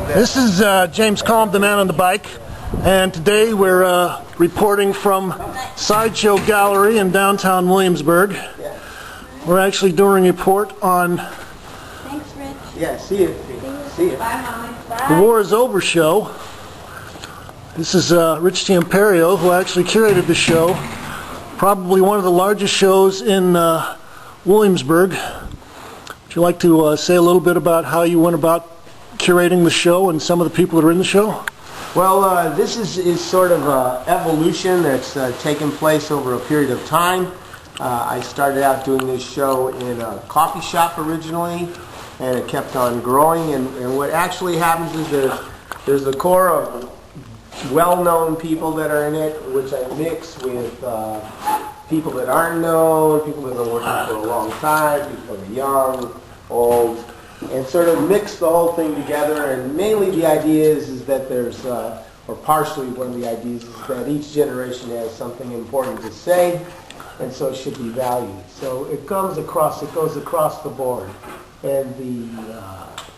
This is James Kalm, the man on the bike, and today we're reporting from Sideshow Gallery in downtown Williamsburg. We're actually doing a report on Thanks, Rich. Yeah, see you. See you. Bye, Mommy. Bye. the War is Over show. This is Rich Timperio, who actually curated the show. Probably one of the largest shows in Williamsburg. Would you like to say a little bit about how you went about curating the show and some of the people that are in the show? Well, this is sort of an evolution that's taken place over a period of time. I started out doing this show in a coffee shop originally, and it kept on growing. And what actually happens is there's a core of well-known people that are in it, which I mix with people that aren't known, people that have been working for a long time, people that are young, old, and sort of mix the whole thing together. And mainly the idea is that there's, or partially one of the ideas is that each generation has something important to say, and so it should be valued. So it goes across the board. And the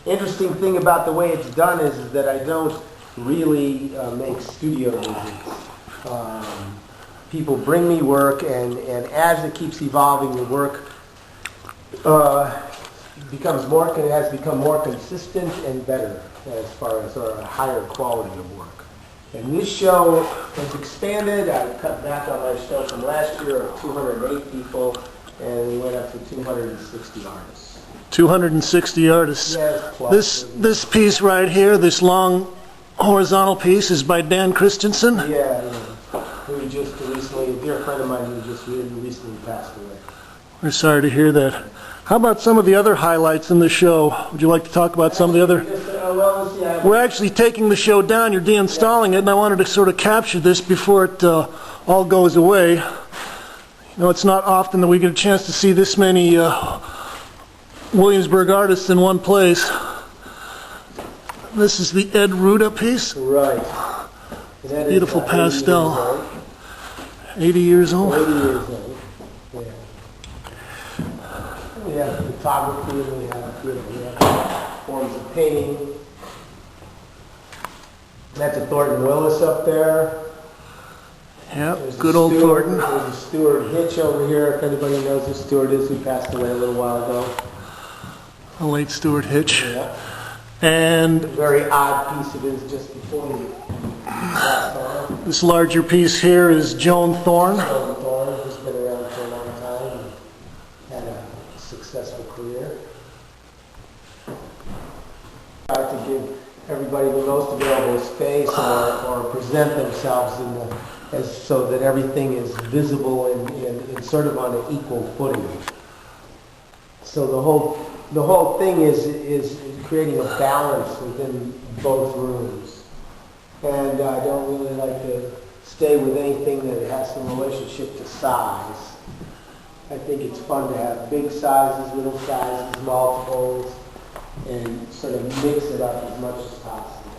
interesting thing about the way it's done is that I don't really make studio music. People bring me work, and as it keeps evolving, the work has become more consistent and better as far as a higher quality of work. And this show has expanded. I cut back on my show from last year of 208 people, and we went up to 260 artists. 260 artists. Yes, plus This piece right here, this long horizontal piece, is by Dan Christensen. Yeah. Who just recently, a dear friend of mine who just recently passed away. We're sorry to hear that. How about some of the other highlights in the show? Would you like to talk about some of the other? We're actually taking the show down. You're deinstalling it, and I wanted to sort of capture this before it all goes away. You know, it's not often that we get a chance to see this many Williamsburg artists in one place. This is the Ed Ruda piece. Right. Beautiful pastel. 80 years old. 80 years old. Yeah. We have photography, we have forms of painting. That's a Thornton Willis up there. Yeah, good old Thornton. There's a Stuart Hitch over here, if anybody knows who Stuart is, who passed away a little while ago. The late Stuart Hitch. Yeah. And A very odd piece of his just before he passed on. this larger piece here is Joan Thorne. Joan Thorne, who's been around for a long time and had a successful career. I like to give everybody the most available space or present themselves so that everything is visible and sort of on an equal footing. So the whole thing is creating a balance within both rooms. And I don't really like to stay with anything that has some relationship to size. I think it's fun to have big sizes, little sizes, multiples, and sort of mix it up as much as possible.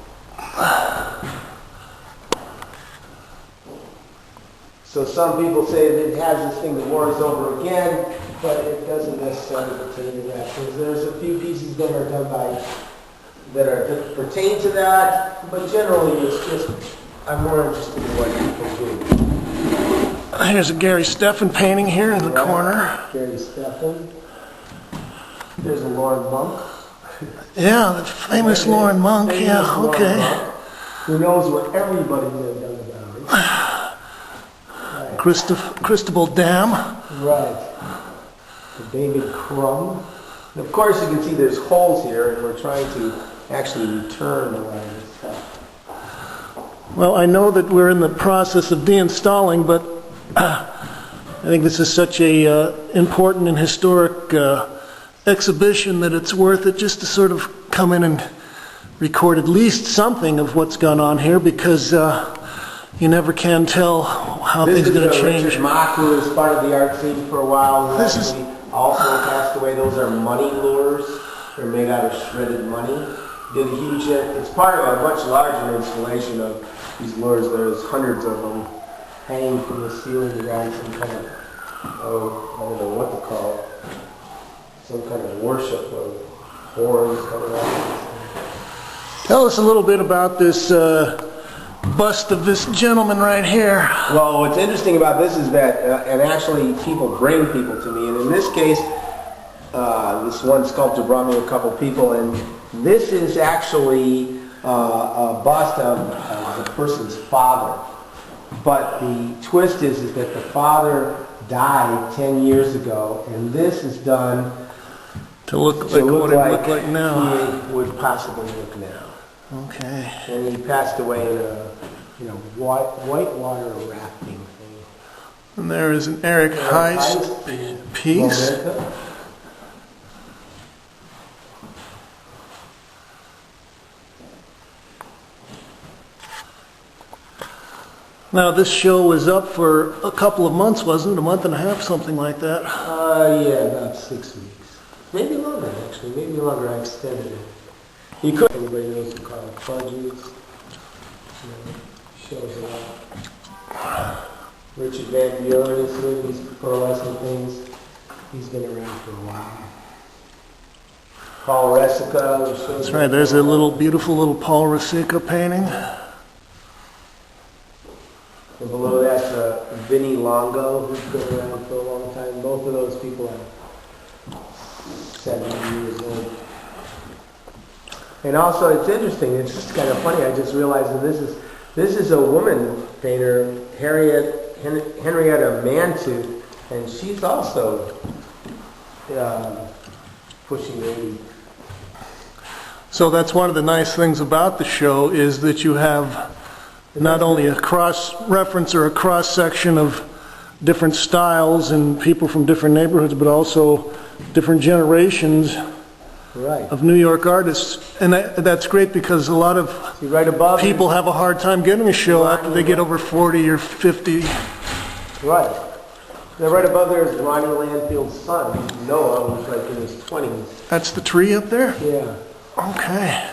So some people say that it has this thing, the war is over again, but it doesn't necessarily pertain to that. Because there's a few pieces that are done that pertain to that, but generally it's just, I'm more interested in what people do. Here's a Gary Steffen painting here in the corner. Gary Steffen. There's a Lauren Monk. Yeah, the famous Lauren Monk. Yeah, okay. Monk, who knows what everybody lived on about it. Right. Cristobal Dam. Right. The David Crumb. And of course you can see there's holes here, and we're trying to actually return a lot of this stuff. Well, I know that we're in the process of deinstalling, but I think this is such a important and historic exhibition that it's worth it just to sort of come in and record at least something of what's gone on here, because you never can tell how things are going to change. Richard Mock, who was part of the art scene for a while, who actually also passed away. Those are money lures. They're made out of shredded money. Did a huge, it's part of a much larger installation of these lures. There's hundreds of them hanging from the ceiling around some kind of, I don't know what to call it, some kind of worship of horns coming out. Tell us a little bit about this bust of this gentleman right here. Well, what's interesting about this is that, and actually people bring people to me, and in this case, this one sculptor brought me a couple people, and this is actually a bust of the person's father. But the twist is that the father died 10 years ago, and this is done To look like what it would look like now. he would possibly look now. Okay. And he passed away in a whitewater rafting thing. And there is an Eric Heist piece. Momentum. Now this show was up for a couple of months, wasn't it? A month and a half, something like that. Yeah, about 6 weeks. Maybe longer, actually. Maybe longer. I extended it. You could. Everybody knows who Carl Fudge is. Shows a lot. Richard Van Buren is doing these pearlescent things. He's been around for a while. Paul Resica. That's right. There's a beautiful little Paul Resica painting. And below that's Vinnie Longo, who's been around for a long time. Both of those people are 70 years old. And also, it's interesting. It's just kind of funny. I just realized that this is a woman painter, Henrietta Mantooth, and she's also pushing 80. So that's one of the nice things about the show is that you have not only a cross-reference or a cross-section of different styles and people from different neighborhoods, but also different generations of New York artists. And that's great because a lot of right above people have a hard time getting a show after they get over 40 or 50. Right. Now right above there is Ronnie Landfield's son, Noah, who's like in his 20s. That's the tree up there? Yeah. Okay.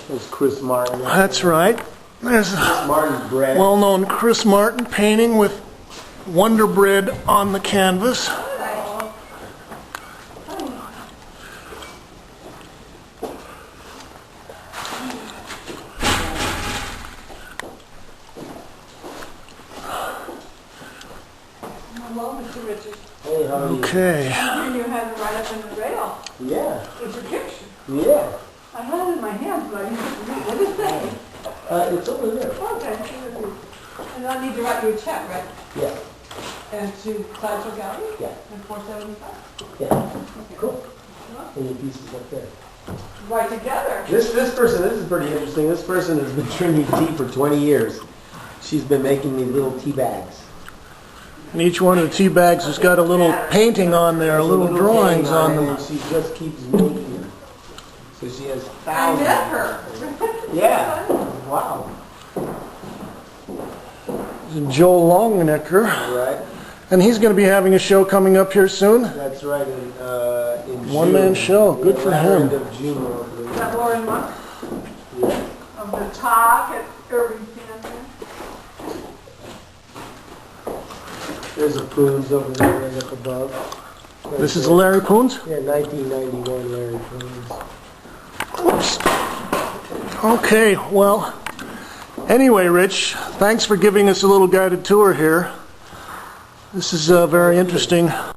There's Chris Martin. That's right. There's a Martin's bread. well-known Chris Martin painting with Wonder Bread on the canvas. Hello, Mr. Richard. Hey, how are you? Okay. And you have it right up in the rail. Yeah. It's a picture. Yeah. I had it in my hands, but I didn't read. What is that? It's over there. Okay. And I need to write you a check, right? Yeah. And to Sideshow Gallery? Yeah. And 475? Yeah. Cool. And your pieces up there. Right together. This person, this is pretty interesting. This person has been drinking tea for 20 years. She's been making these little tea bags. And each one of the tea bags has got a little painting on there, little drawings on them. And she just keeps making them. So she has I thousands. met her. Yeah. Wow. Joel Longenecker. Right. And he's going to be having a show coming up here soon. That's right. In June. One-man show. Good for him. End of June, I believe. Is that Lauren Monk? Yeah. Of the talk at Irving Theater? There's a Poons over there and up above. This is Larry Poons? Yeah, 1991 Larry Poons. Okay, well, anyway, Rich, thanks for giving us a little guided tour here. This is very interesting.